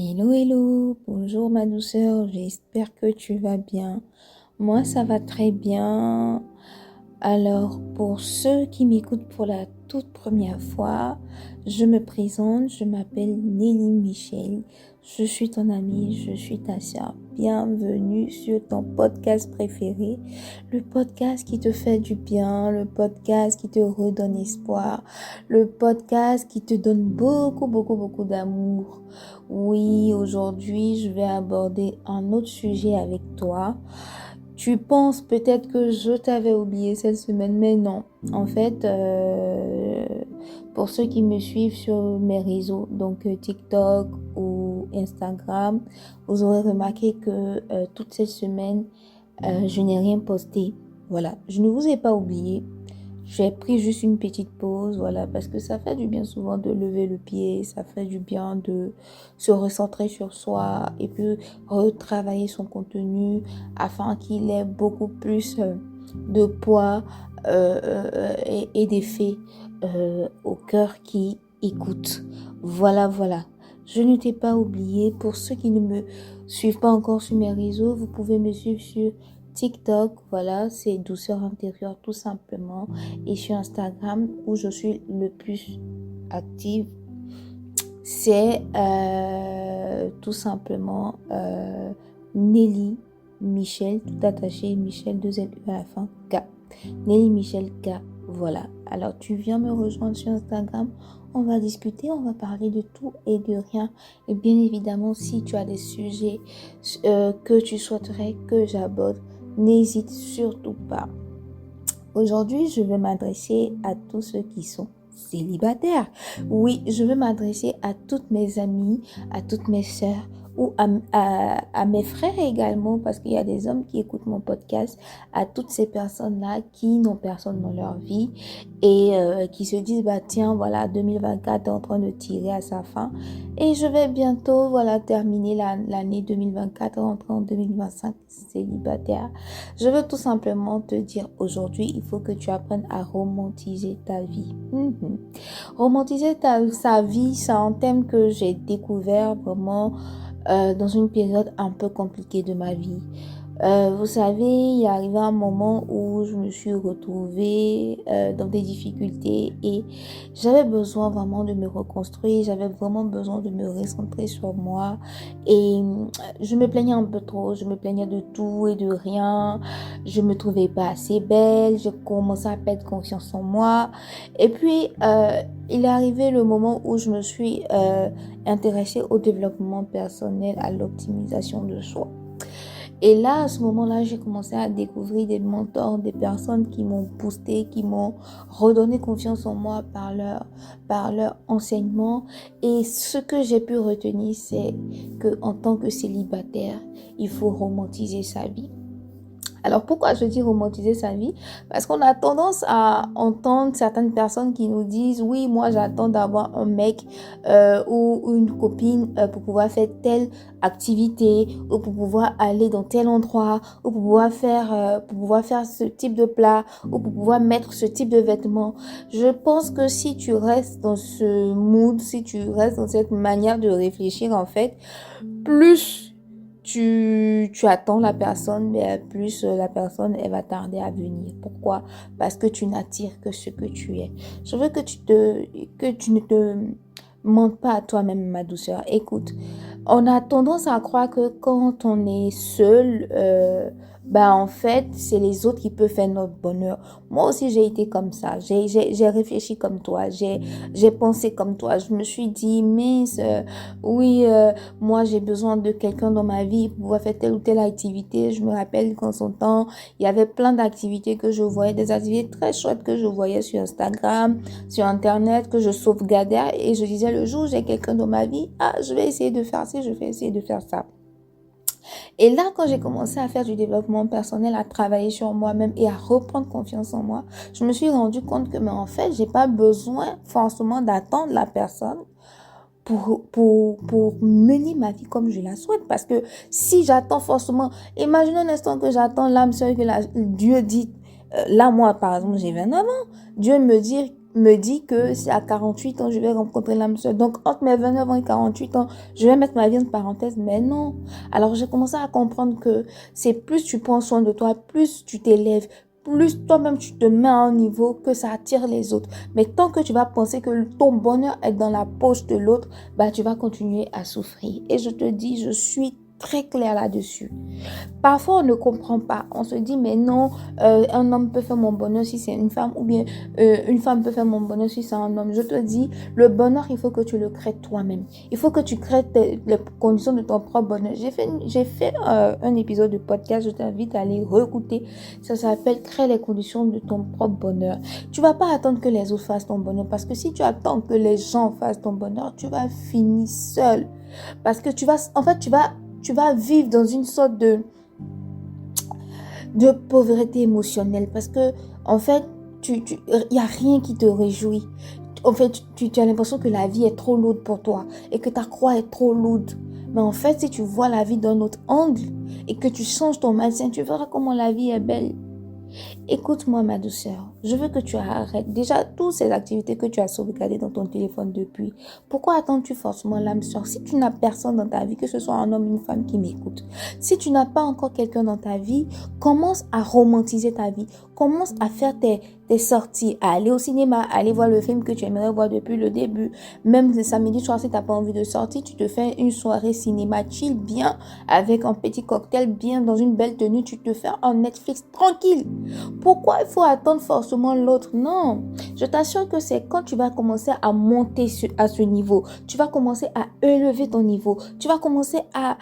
Hello, hello, bonjour ma douceur, j'espère que tu vas bien. Moi, ça va très bien. Alors, pour ceux qui m'écoutent pour la toute première fois, je me présente, je m'appelle Nelly Michel. Je suis ton amie, je suis ta sœur. Bienvenue sur ton podcast préféré, le podcast qui te fait du bien, le podcast qui te redonne espoir, le podcast qui te donne beaucoup, beaucoup, beaucoup d'amour. Oui, aujourd'hui, je vais aborder un autre sujet avec toi. Tu penses peut-être que je t'avais oublié cette semaine, mais non. En fait, pour ceux qui me suivent sur mes réseaux, donc TikTok ou Instagram, vous aurez remarqué que toute cette semaine, je n'ai rien posté. Voilà, je ne vous ai pas oublié. J'ai pris juste une petite pause, voilà, parce que ça fait du bien souvent de lever le pied, ça fait du bien de se recentrer sur soi et puis retravailler son contenu afin qu'il ait beaucoup plus de poids et d'effet au cœur qui écoute. Voilà, voilà. Je ne t'ai pas oublié. Pour ceux qui ne me suivent pas encore sur mes réseaux, vous pouvez me suivre sur TikTok, voilà, c'est douceur intérieure tout simplement. Et sur Instagram, où je suis le plus active, c'est tout simplement Nelly Michel, tout attaché, Michel 2 L à la fin, K. Nelly Michel K, voilà. Alors tu viens me rejoindre sur Instagram, on va discuter, on va parler de tout et de rien. Et bien évidemment, si tu as des sujets que tu souhaiterais que j'aborde, n'hésite surtout pas. Aujourd'hui, je vais m'adresser à tous ceux qui sont célibataires. Oui, je vais m'adresser à toutes mes amies, à toutes mes sœurs ou à mes frères également, parce qu'il y a des hommes qui écoutent mon podcast, à toutes ces personnes-là qui n'ont personne dans leur vie et qui se disent, bah tiens, voilà, 2024 est en train de tirer à sa fin et je vais bientôt, voilà, terminer l'année 2024 et rentrer en 2025 célibataire. Je veux tout simplement te dire aujourd'hui, il faut que tu apprennes à romantiser ta vie. Romantiser sa vie, c'est un thème que j'ai découvert vraiment dans une période un peu compliquée de ma vie. Vous savez, il est arrivé un moment où je me suis retrouvée dans des difficultés et j'avais besoin vraiment de me reconstruire, j'avais vraiment besoin de me recentrer sur moi et je me plaignais un peu trop, je me plaignais de tout et de rien, je me trouvais pas assez belle, je commençais à perdre confiance en moi et puis il est arrivé le moment où je me suis intéressée au développement personnel, à l'optimisation de soi. Et là, à ce moment-là, j'ai commencé à découvrir des mentors, des personnes qui m'ont boosté, qui m'ont redonné confiance en moi par leur enseignement. Et ce que j'ai pu retenir, c'est que en tant que célibataire, il faut romantiser sa vie. Alors pourquoi je dis romantiser sa vie? Parce qu'on a tendance à entendre certaines personnes qui nous disent oui, moi j'attends d'avoir un mec ou une copine pour pouvoir faire telle activité ou pour pouvoir aller dans tel endroit ou pour pouvoir faire ce type de plat ou pour pouvoir mettre ce type de vêtements. Je pense que si tu restes dans ce mood, si tu restes dans cette manière de réfléchir en fait, plus tu attends la personne, mais plus la personne, elle va tarder à venir. Pourquoi? Parce que tu n'attires que ce que tu es. Je veux que tu ne te mentes pas à toi-même, ma douceur. Écoute, on a tendance à croire que quand on est seul, en fait, c'est les autres qui peuvent faire notre bonheur. Moi aussi, j'ai été comme ça. J'ai réfléchi comme toi. J'ai pensé comme toi. Je me suis dit, mince, oui, moi, j'ai besoin de quelqu'un dans ma vie pour pouvoir faire telle ou telle activité. Je me rappelle qu'en son temps, il y avait plein d'activités que je voyais, des activités très chouettes que je voyais sur Instagram, sur Internet, que je sauvegardais et je disais le jour où j'ai quelqu'un dans ma vie, je vais essayer de faire ci, je vais essayer de faire ça. Et là, quand j'ai commencé à faire du développement personnel, à travailler sur moi-même et à reprendre confiance en moi, je me suis rendu compte que, mais en fait, j'ai pas besoin forcément d'attendre la personne pour mener ma vie comme je la souhaite. Parce que si j'attends forcément, imaginez un instant que j'attends l'âme seule que Dieu dit, là, moi, par exemple, j'ai 29 ans, Dieu me dit me dit que c'est à 48 ans je vais rencontrer l'âme sœur. Donc, entre mes 29 ans et 48 ans, je vais mettre ma vie en parenthèse. Mais non. Alors, j'ai commencé à comprendre que c'est plus tu prends soin de toi, plus tu t'élèves, plus toi-même tu te mets à un niveau que ça attire les autres. Mais tant que tu vas penser que ton bonheur est dans la poche de l'autre, bah, tu vas continuer à souffrir. Et je te dis, je suis très claire là-dessus. Parfois, on ne comprend pas. On se dit, mais non, un homme peut faire mon bonheur si c'est une femme, ou bien une femme peut faire mon bonheur si c'est un homme. Je te dis, le bonheur, il faut que tu le crées toi-même. Il faut que tu crées les conditions de ton propre bonheur. J'ai fait un épisode de podcast, je t'invite à aller réécouter. Ça s'appelle Crée les conditions de ton propre bonheur. Tu vas pas attendre que les autres fassent ton bonheur, parce que si tu attends que les gens fassent ton bonheur, tu vas finir seul. Parce que tu vas vivre dans une sorte de pauvreté émotionnelle, parce que en fait y a rien qui te réjouit. En fait, tu as l'impression que la vie est trop lourde pour toi et que ta croix est trop lourde. Mais en fait, si tu vois la vie d'un autre angle et que tu changes ton mindset, tu verras comment la vie est belle. Écoute-moi, ma douceur, je veux que tu arrêtes déjà toutes ces activités que tu as sauvegardées dans ton téléphone depuis. Pourquoi attends-tu forcément l'âme sœur? Si tu n'as personne dans ta vie, que ce soit un homme ou une femme qui m'écoute, si tu n'as pas encore quelqu'un dans ta vie, commence à romantiser ta vie. Commence à faire tes sorties, à aller au cinéma, à aller voir le film que tu aimerais voir depuis le début. Même le samedi soir, si tu n'as pas envie de sortir, tu te fais une soirée cinéma chill, bien, avec un petit cocktail, bien, dans une belle tenue, tu te fais un Netflix tranquille. Pourquoi il faut attendre forcément l'autre? Non, je t'assure que c'est quand tu vas commencer à monter à ce niveau, tu vas commencer à élever ton niveau, tu vas commencer à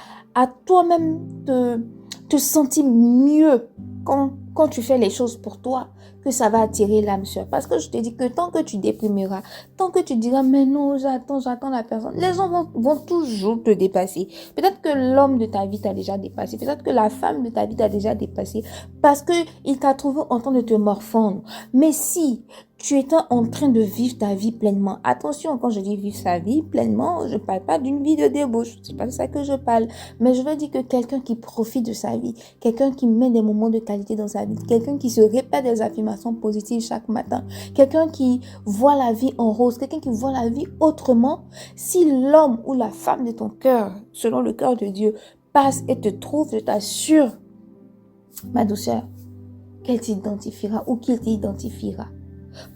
toi-même te sentir mieux quand tu fais les choses pour toi, que ça va attirer l'âme sœur. Parce que je te dis que tant que tu déprimeras, tant que tu diras, mais non, j'attends la personne, les gens vont toujours te dépasser. Peut-être que l'homme de ta vie t'a déjà dépassé, peut-être que la femme de ta vie t'a déjà dépassé, parce qu'il t'a trouvé en train de te morfondre. Mais si tu étais en train de vivre ta vie pleinement, attention, quand je dis vivre sa vie pleinement, je ne parle pas d'une vie de débauche, c'est pas de ça que je parle, mais je veux dire que quelqu'un qui profite de sa vie, quelqu'un qui met des moments de qualité dans sa vie, quelqu'un qui se répète des affirmations positives chaque matin, quelqu'un qui voit la vie en rose, quelqu'un qui voit la vie autrement. Si l'homme ou la femme de ton cœur, selon le cœur de Dieu, passe et te trouve, je t'assure, ma douceur, qu'elle t'identifiera ou qu'il t'identifiera.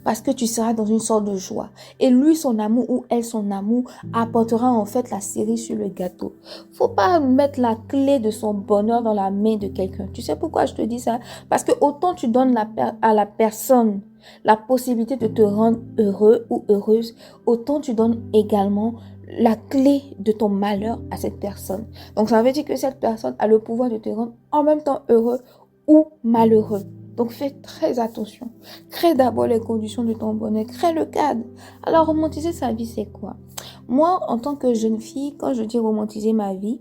Parce que tu seras dans une sorte de joie. Et lui, son amour ou elle, son amour, apportera en fait la cerise sur le gâteau. Faut pas mettre la clé de son bonheur dans la main de quelqu'un. Tu sais pourquoi je te dis ça? Parce que autant tu donnes à la personne la possibilité de te rendre heureux ou heureuse, autant tu donnes également la clé de ton malheur à cette personne. Donc ça veut dire que cette personne a le pouvoir de te rendre en même temps heureux ou malheureux. Donc fais très attention. Crée d'abord les conditions de ton bonheur. Crée le cadre. Alors romantiser sa vie, c'est quoi? Moi, en tant que jeune fille, quand je dis romantiser ma vie,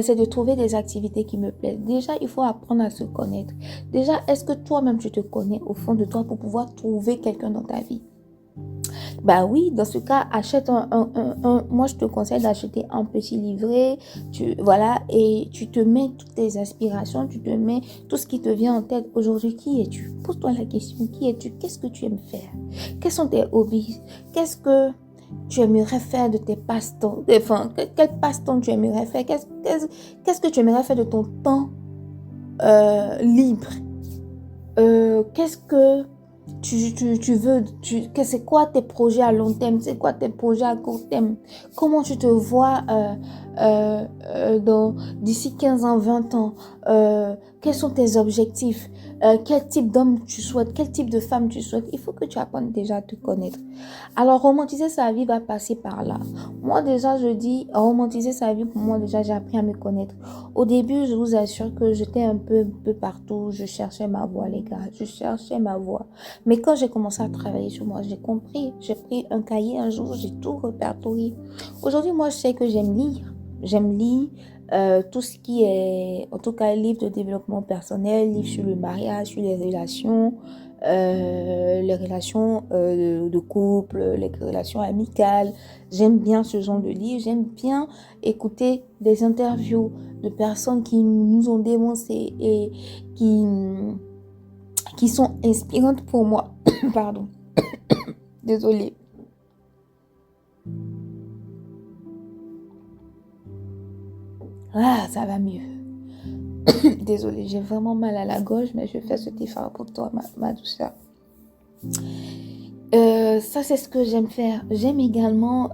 c'est de trouver des activités qui me plaisent. Déjà, il faut apprendre à se connaître. Déjà, est-ce que toi-même tu te connais au fond de toi pour pouvoir trouver quelqu'un dans ta vie? Oui, dans ce cas, achète moi je te conseille d'acheter un petit livret, et tu te mets toutes tes aspirations, tu te mets tout ce qui te vient en tête. Aujourd'hui, qui es-tu? Pose-toi la question, qui es-tu? Qu'est-ce que tu aimes faire? Quels sont tes hobbies? Qu'est-ce que tu aimerais faire de tes passe-temps? Enfin, quel passe-temps tu aimerais faire? Qu'est-ce que tu aimerais faire de ton temps libre? Qu'est-ce que tu veux, c'est quoi tes projets à long terme, c'est quoi tes projets à court terme, comment tu te vois d'ici 15 ans, 20 ans, quels sont tes objectifs, quel type d'homme tu souhaites, quel type de femme tu souhaites. Il faut que tu apprennes déjà à te connaître. Alors romantiser sa vie va passer par là. Moi déjà je dis romantiser sa vie, pour moi déjà j'ai appris à me connaître. Au début je vous assure que j'étais un peu partout, je cherchais ma voie les gars, je cherchais ma voie. Mais quand j'ai commencé à travailler sur moi, j'ai compris. J'ai pris un cahier un jour, j'ai tout répertorié. Aujourd'hui, moi, je sais que j'aime lire. J'aime lire tout ce qui est, en tout cas, livre de développement personnel, livre sur le mariage, sur les relations de couple, les relations amicales. J'aime bien ce genre de livre. J'aime bien écouter des interviews de personnes qui nous ont dénoncé et qui sont inspirantes pour moi. Pardon. Désolée. Ah, ça va mieux. Désolée, j'ai vraiment mal à la gorge, mais je fais cet effort pour toi, ma douceur. Ça, c'est ce que j'aime faire. J'aime également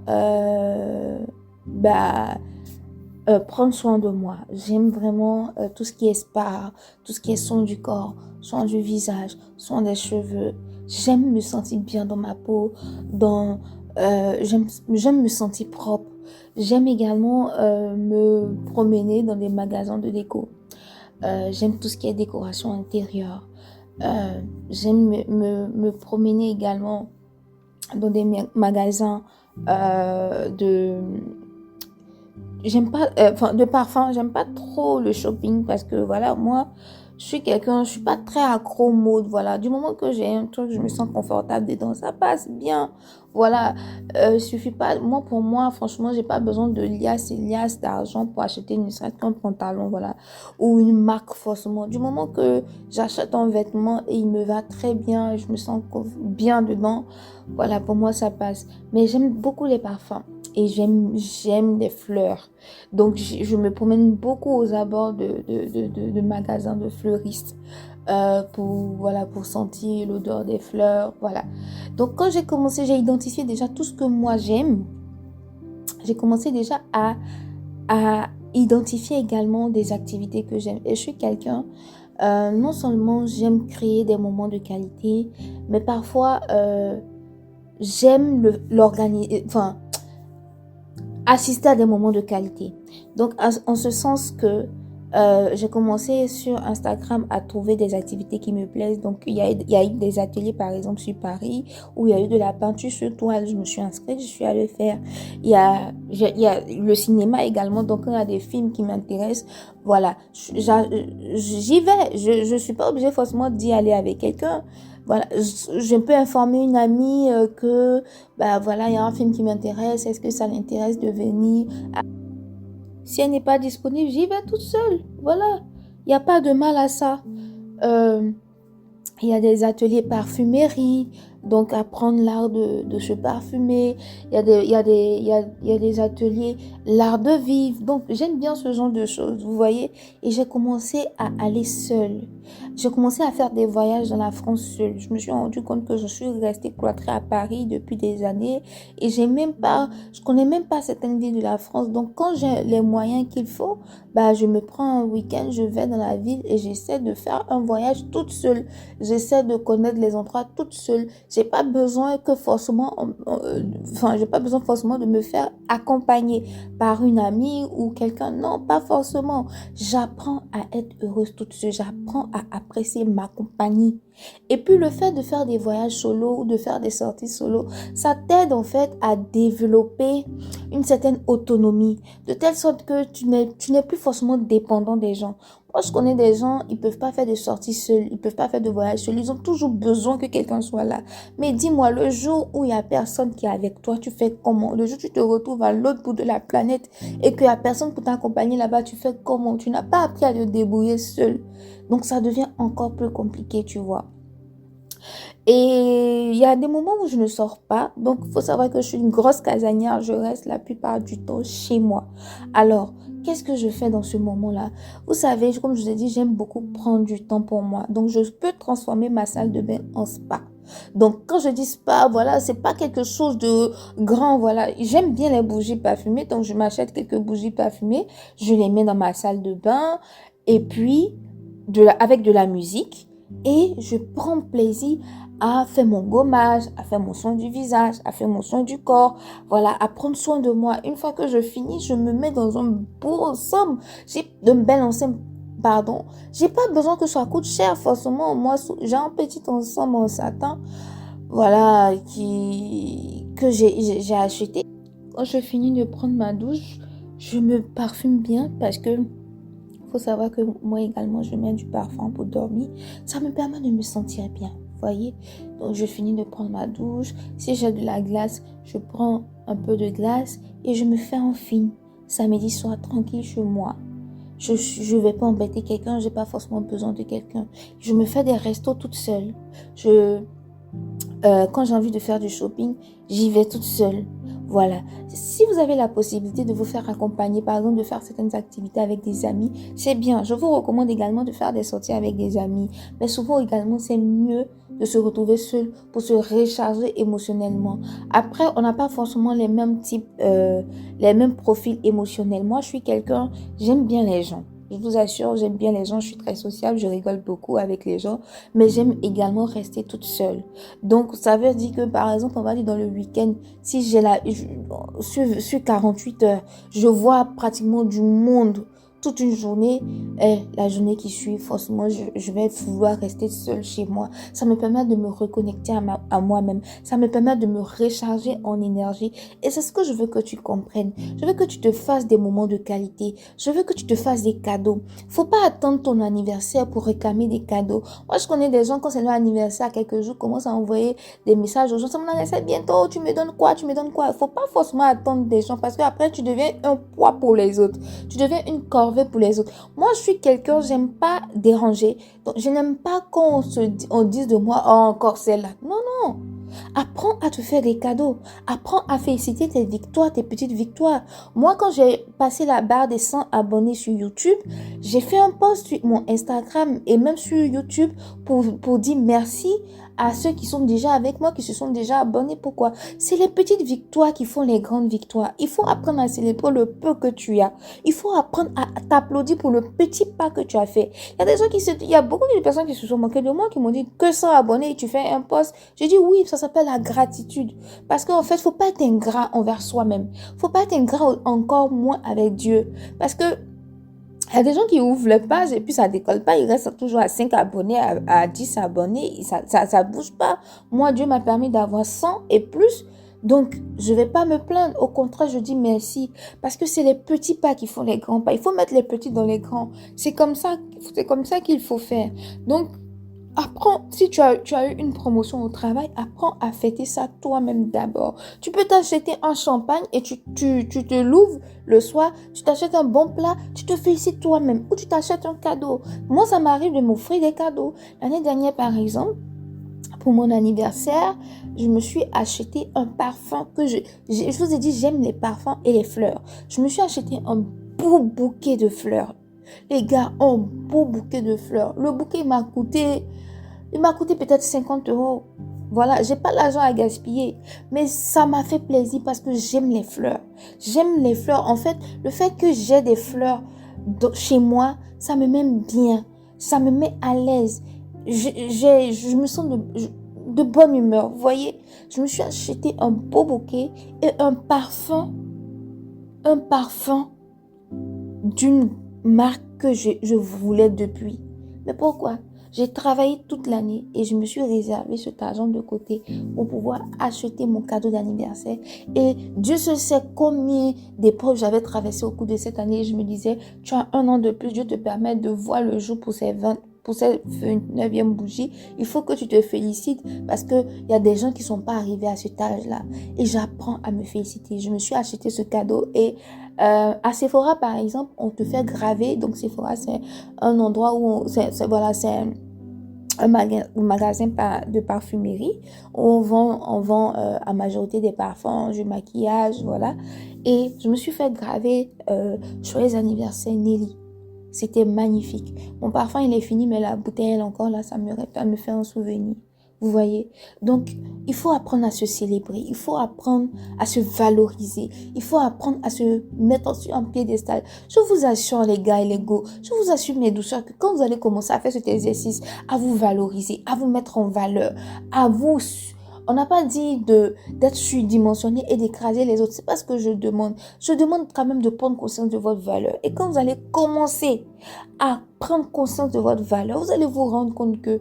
prendre soin de moi. J'aime vraiment tout ce qui est spa, tout ce qui est soin du corps, soin du visage, soin des cheveux. J'aime me sentir bien dans ma peau, j'aime me sentir propre. J'aime également me promener dans des magasins de déco. J'aime tout ce qui est décoration intérieure. J'aime me promener également dans des magasins de j'aime pas de parfum. J'aime pas trop le shopping parce que voilà, moi je suis pas très accro mode. Voilà, du moment que j'ai un truc, je me sens confortable dedans, ça passe bien. Voilà, suffit pas, moi pour moi franchement, j'ai pas besoin de liasses et liasses d'argent pour acheter une sac, un pantalon, voilà, ou une marque forcément. Du moment que j'achète un vêtement et il me va très bien et je me sens bien dedans, voilà, pour moi ça passe. Mais j'aime beaucoup les parfums et j'aime les fleurs. Donc, je me promène beaucoup aux abords de magasins de fleuristes pour sentir l'odeur des fleurs. Voilà. Donc, quand j'ai commencé, j'ai identifié déjà tout ce que moi j'aime. J'ai commencé déjà à identifier également des activités que j'aime. Et je suis quelqu'un, non seulement j'aime créer des moments de qualité, mais parfois j'aime l'organiser, enfin, assister à des moments de qualité. Donc, en ce sens que j'ai commencé sur Instagram à trouver des activités qui me plaisent. Donc, il y a eu des ateliers, par exemple, sur Paris, où il y a eu de la peinture sur toile. Je me suis inscrite, je suis allée faire. Il y a le cinéma également. Donc, il y a des films qui m'intéressent. Voilà, j'y vais. Je ne suis pas obligée forcément d'y aller avec quelqu'un. Voilà, je peux informer une amie que, bah voilà, il y a un film qui m'intéresse. Est-ce que ça l'intéresse de venir? Si elle n'est pas disponible, j'y vais toute seule. Voilà, il n'y a pas de mal à ça. Euh, il y a des ateliers parfumerie, donc apprendre l'art de se parfumer. Il y a des ateliers, l'art de vivre. Donc, j'aime bien ce genre de choses, vous voyez. Et j'ai commencé à aller seule. J'ai commencé à faire des voyages dans la France seule. Je me suis rendu compte que je suis restée cloîtrée à Paris depuis des années et je connais même pas certaines villes de la France. Donc, quand j'ai les moyens qu'il faut, bah, je me prends un week-end, je vais dans la ville et j'essaie de faire un voyage toute seule. J'essaie de connaître les endroits toute seule. J'ai pas besoin j'ai pas besoin forcément de me faire accompagner par une amie ou quelqu'un. Non, pas forcément. J'apprends à être heureuse toute seule. J'apprends à apprécier ma compagnie. Et puis le fait de faire des voyages solo ou de faire des sorties solo, ça t'aide en fait à développer une certaine autonomie, de telle sorte que tu n'es plus forcément dépendant des gens. Moi, je connais des gens, ils peuvent pas faire de sorties seuls, ils peuvent pas faire de voyages seuls, ils ont toujours besoin que quelqu'un soit là. Mais dis-moi, le jour où il y a personne qui est avec toi, tu fais comment? Le jour où tu te retrouves à l'autre bout de la planète et qu'il y a personne pour t'accompagner là-bas, tu fais comment? Tu n'as pas appris à te débrouiller seul. Donc, ça devient encore plus compliqué, tu vois. Et il y a des moments où je ne sors pas. Donc, il faut savoir que je suis une grosse casanière. Je reste la plupart du temps chez moi. Alors, qu'est-ce que je fais dans ce moment-là? Vous savez, comme je vous ai dit, j'aime beaucoup prendre du temps pour moi. Donc, je peux transformer ma salle de bain en spa. Donc, quand je dis spa, voilà, c'est pas quelque chose de grand, voilà. J'aime bien les bougies parfumées. Donc, je m'achète quelques bougies parfumées. Je les mets dans ma salle de bain. Et puis, avec de la musique. Et je prends plaisir à faire mon gommage, à faire mon soin du visage, à faire mon soin du corps, voilà, à prendre soin de moi. Une fois que je finis, je me mets dans un beau ensemble, de bel ensemble, pardon. J'ai pas besoin que ça coûte cher, forcément. Moi, j'ai un petit ensemble en satin, voilà, que j'ai acheté. Quand je finis de prendre ma douche, je me parfume bien parce que faut savoir que moi également, je mets du parfum pour dormir. Ça me permet de me sentir bien, voyez. Donc, je finis de prendre ma douche. Si j'ai de la glace, je prends un peu de glace et je me fais un film. Samedi soir, tranquille chez moi. Je vais pas embêter quelqu'un, j'ai pas forcément besoin de quelqu'un. Je me fais des restos toute seule. quand j'ai envie de faire du shopping, j'y vais toute seule. Voilà. Si vous avez la possibilité de vous faire accompagner, par exemple, de faire certaines activités avec des amis, c'est bien. Je vous recommande également de faire des sorties avec des amis. Mais souvent également, c'est mieux de se retrouver seul pour se recharger émotionnellement. Après, on n'a pas forcément les mêmes types, les mêmes profils émotionnels. Moi, je suis quelqu'un, j'aime bien les gens. Je vous assure, j'aime bien les gens, je suis très sociable, je rigole beaucoup avec les gens, mais j'aime également rester toute seule. Donc, ça veut dire que, par exemple, on va dire dans le week-end, si sur 48 heures, je vois pratiquement du monde toute une journée, et la journée qui suit, forcément, je vais vouloir rester seule chez moi. Ça me permet de me reconnecter à moi-même. Ça me permet de me recharger en énergie. Et c'est ce que je veux que tu comprennes. Je veux que tu te fasses des moments de qualité. Je veux que tu te fasses des cadeaux. Faut pas attendre ton anniversaire pour réclamer des cadeaux. Moi, je connais des gens, quand c'est leur anniversaire, quelques jours, commencent à envoyer des messages aux gens. C'est mon anniversaire bientôt, tu me donnes quoi? Tu me donnes quoi? Faut pas forcément attendre des gens parce que après tu deviens un poids pour les autres. Tu deviens une corvée pour les autres. Moi, je suis quelqu'un, j'aime pas déranger. Donc, je n'aime pas qu'on on dise de moi, oh, encore celle-là. Non, non. Apprends à te faire des cadeaux. Apprends à féliciter tes victoires, tes petites victoires. Moi, quand j'ai passé la barre des 100 abonnés sur YouTube, j'ai fait un post sur mon Instagram et même sur YouTube pour dire merci à ceux qui sont déjà avec moi, qui se sont déjà abonnés. Pourquoi? C'est les petites victoires qui font les grandes victoires. Il faut apprendre à célébrer le peu que tu as. Il faut apprendre à t'applaudir pour le petit pas que tu as fait. Il y a beaucoup de personnes qui se sont moquées de moi, qui m'ont dit que 100 abonnés et tu fais un post. J'ai dit oui, ça s'appelle la gratitude. Parce qu'en fait, faut pas être ingrat envers soi-même. Faut pas être ingrat encore moins avec Dieu. Parce que il y a des gens qui ouvrent les pages et puis ça décolle pas. Ils restent toujours à 5 abonnés, à 10 abonnés. Ça bouge pas. Moi, Dieu m'a permis d'avoir 100 et plus. Donc, je vais pas me plaindre. Au contraire, je dis merci. Parce que c'est les petits pas qui font les grands pas. Il faut mettre les petits dans les grands. C'est comme ça qu'il faut faire. Donc, apprends, si tu as eu une promotion au travail, apprends à fêter ça toi-même d'abord. Tu peux t'acheter un champagne et tu te l'ouvres le soir, tu t'achètes un bon plat, tu te félicites toi-même ou tu t'achètes un cadeau. Moi, ça m'arrive de m'offrir des cadeaux. L'année dernière, par exemple, pour mon anniversaire, je me suis acheté un parfum que je vous ai dit, j'aime les parfums et les fleurs. Je me suis acheté un beau bouquet de fleurs. Les gars, un beau bouquet de fleurs. Le bouquet m'a coûté peut-être 50 euros. Voilà, j'ai pas l'argent à gaspiller. Mais ça m'a fait plaisir parce que j'aime les fleurs. J'aime les fleurs. En fait, le fait que j'ai des fleurs chez moi, ça me met bien. Ça me met à l'aise. Je me sens de bonne humeur. Vous voyez, je me suis acheté un beau bouquet et un parfum d'une marque que je voulais depuis. Mais pourquoi? J'ai travaillé toute l'année et je me suis réservé cet argent de côté pour pouvoir acheter mon cadeau d'anniversaire. Et Dieu seul sait combien d'épreuves j'avais traversées au cours de cette année. Et je me disais, tu as un an de plus, Dieu te permet de voir le jour pour cette 29e bougie. Il faut que tu te félicites parce que il y a des gens qui sont pas arrivés à cet âge-là. Et j'apprends à me féliciter. Je me suis acheté ce cadeau et à Sephora, par exemple, on te fait graver. Donc, Sephora, c'est un endroit où c'est un magasin de parfumerie où on vend à majorité des parfums, du maquillage, voilà. Et je me suis fait graver joyeux anniversaire Nelly. C'était magnifique. Mon parfum, il est fini, mais la bouteille, elle encore là, ça me fait un souvenir. Vous voyez? Donc, il faut apprendre à se célébrer. Il faut apprendre à se valoriser. Il faut apprendre à se mettre sur un piédestal. Je vous assure, les gars et les go, je vous assure, mes douceurs, que quand vous allez commencer à faire cet exercice, à vous valoriser, à vous mettre en valeur, à vous... On n'a pas dit d'être surdimensionné et d'écraser les autres. C'est pas ce que je demande. Je demande quand même de prendre conscience de votre valeur. Et quand vous allez commencer à prendre conscience de votre valeur, vous allez vous rendre compte que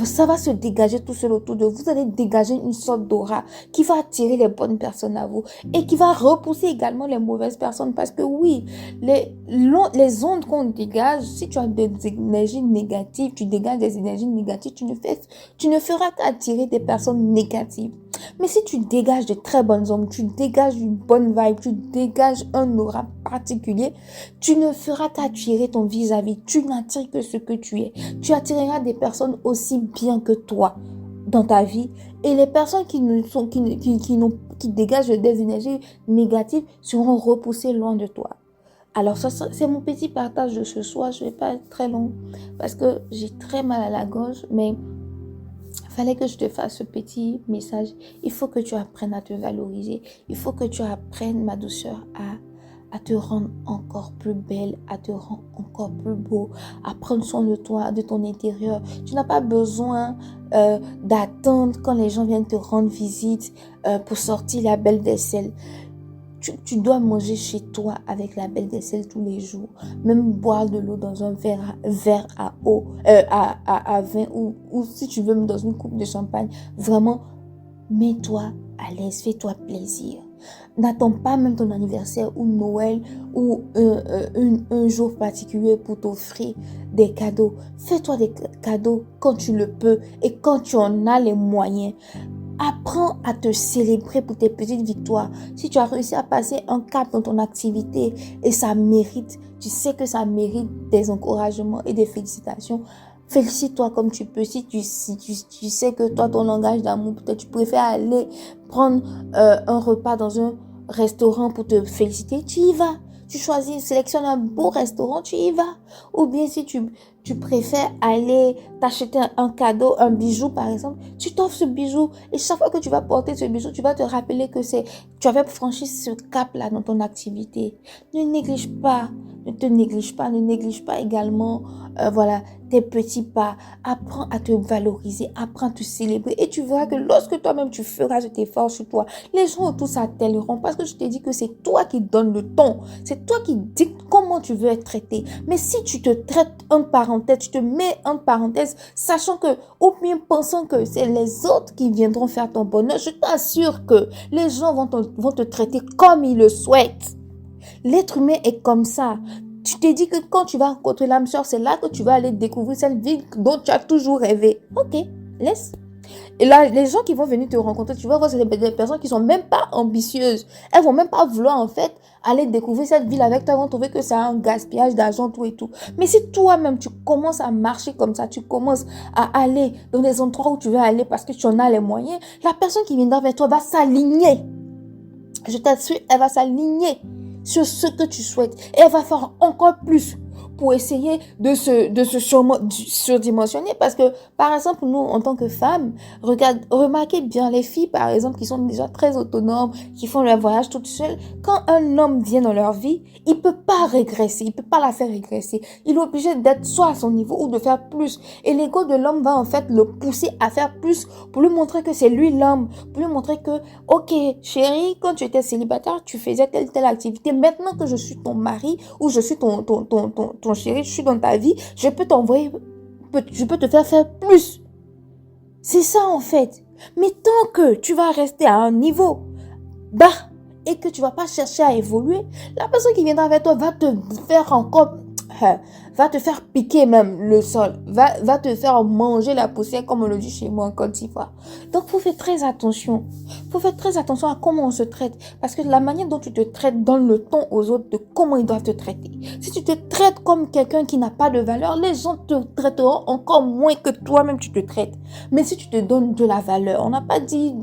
ça va se dégager tout seul autour de vous. Vous allez dégager une sorte d'aura qui va attirer les bonnes personnes à vous et qui va repousser également les mauvaises personnes. Parce que oui, les ondes qu'on dégage, si tu as des énergies négatives, tu dégages des énergies négatives, tu ne feras qu'attirer des personnes négatives. Mais si tu dégages de très bonnes ondes, tu dégages une bonne vibe, tu dégages un aura particulier, tu ne feras qu'attirer ton vis-à-vis. Tu n'attires que ce que tu es. Tu attireras des personnes aussi bien que toi. dans ta vie et les personnes qui dégagent des énergies négatives seront repoussées loin de toi. Alors ça, c'est mon petit partage de ce soir. Je ne vais pas être très long parce que j'ai très mal à la gorge, mais il fallait que je te fasse ce petit message. Il faut que tu apprennes à te valoriser. Il faut que tu apprennes, ma douceur, à te rendre encore plus belle, à te rendre encore plus beau, à prendre soin de toi, de ton intérieur. Tu n'as pas besoin d'attendre quand les gens viennent te rendre visite pour sortir la belle vaisselle. Tu dois manger chez toi avec la belle vaisselle tous les jours. Même boire de l'eau dans un verre à eau, à vin ou si tu veux dans une coupe de champagne. Vraiment, mets-toi à l'aise, fais-toi plaisir. N'attends pas même ton anniversaire ou Noël ou un jour particulier pour t'offrir des cadeaux. Fais-toi des cadeaux quand tu le peux et quand tu en as les moyens. Apprends à te célébrer pour tes petites victoires. Si tu as réussi à passer un cap dans ton activité et ça mérite, tu sais que ça mérite des encouragements et des félicitations. Félicite-toi comme tu peux. Si tu sais que toi, ton langage d'amour, peut-être tu préfères aller prendre un repas dans un restaurant pour te féliciter, tu y vas. Tu choisis, sélectionnes un beau restaurant, tu y vas. Ou bien si tu préfères aller t'acheter un cadeau, un bijou par exemple, tu t'offres ce bijou. Et chaque fois que tu vas porter ce bijou, tu vas te rappeler que tu avais franchi ce cap-là dans ton activité. Ne néglige pas, ne te néglige pas, ne néglige pas également, tes petits pas. Apprends à te valoriser, apprends à te célébrer. Et tu verras que lorsque toi-même tu feras cet effort sur toi, les gens autour s'attelleront parce que je t'ai dit que c'est toi qui donnes le ton. C'est toi qui dictes comment tu veux être traité. Mais si tu te traites entre parenthèses, tu te mets entre parenthèses, sachant que, ou bien pensant que c'est les autres qui viendront faire ton bonheur, je t'assure que les gens vont te traiter comme ils le souhaitent. L'être humain est comme ça. Tu t'es dit que quand tu vas rencontrer l'âme sœur, c'est là que tu vas aller découvrir cette vie dont tu as toujours rêvé. Ok, laisse. Et là, les gens qui vont venir te rencontrer, tu vas voir, c'est des personnes qui sont même pas ambitieuses. Elles vont même pas vouloir, en fait, aller découvrir cette ville avec toi. Elles vont trouver que c'est un gaspillage d'argent, tout et tout. Mais si toi-même, tu commences à marcher comme ça, tu commences à aller dans des endroits où tu veux aller parce que tu en as les moyens, la personne qui viendra vers toi va s'aligner. Je t'assure, elle va s'aligner sur ce que tu souhaites. Et elle va faire encore plus pour essayer de se surdimensionner. Parce que, par exemple, nous, en tant que femmes, remarquez bien les filles, par exemple, qui sont déjà très autonomes, qui font leur voyage toutes seules. Quand un homme vient dans leur vie, il peut pas régresser, il peut pas la faire régresser. Il est obligé d'être soit à son niveau ou de faire plus. Et l'ego de l'homme va en fait le pousser à faire plus pour lui montrer que c'est lui l'homme. Pour lui montrer que, ok, chérie, quand tu étais célibataire, tu faisais telle activité. Maintenant que je suis ton mari ou je suis ton chéri, je suis dans ta vie, je peux te faire plus. C'est ça en fait. Mais tant que tu vas rester à un niveau bas et que tu vas pas chercher à évoluer, la personne qui viendra vers toi va te faire encore, va te faire piquer même le sol, va te faire manger la poussière comme on le dit chez moi en Côte d'Ivoire. Donc faut faire très attention. Faut faire très attention à comment on se traite. Parce que la manière dont tu te traites donne le ton aux autres de comment ils doivent te traiter. Si tu te traites comme quelqu'un qui n'a pas de valeur, les gens te traiteront encore moins que toi-même tu te traites. Mais si tu te donnes de la valeur, on n'a pas dit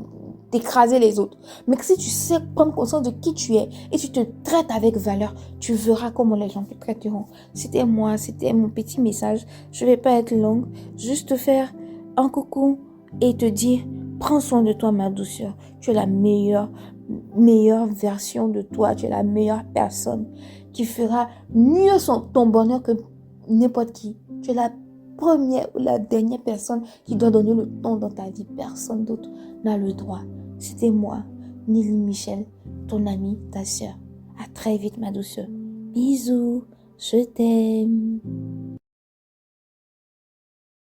d'écraser les autres. Mais si tu sais prendre conscience de qui tu es et tu te traites avec valeur, tu verras comment les gens te traiteront. C'était moi, c'était mon petit message. Je vais pas être longue, juste te faire un coucou et te dire, prends soin de toi, ma douceur. Tu es la meilleure version de toi. Tu es la meilleure personne qui fera mieux ton bonheur que n'importe qui. Tu es la première ou la dernière personne qui doit donner le ton dans ta vie. Personne d'autre n'a le droit. C'était moi, Nili Michel, ton amie, ta sœur. À très vite, ma douceur. Bisous, je t'aime.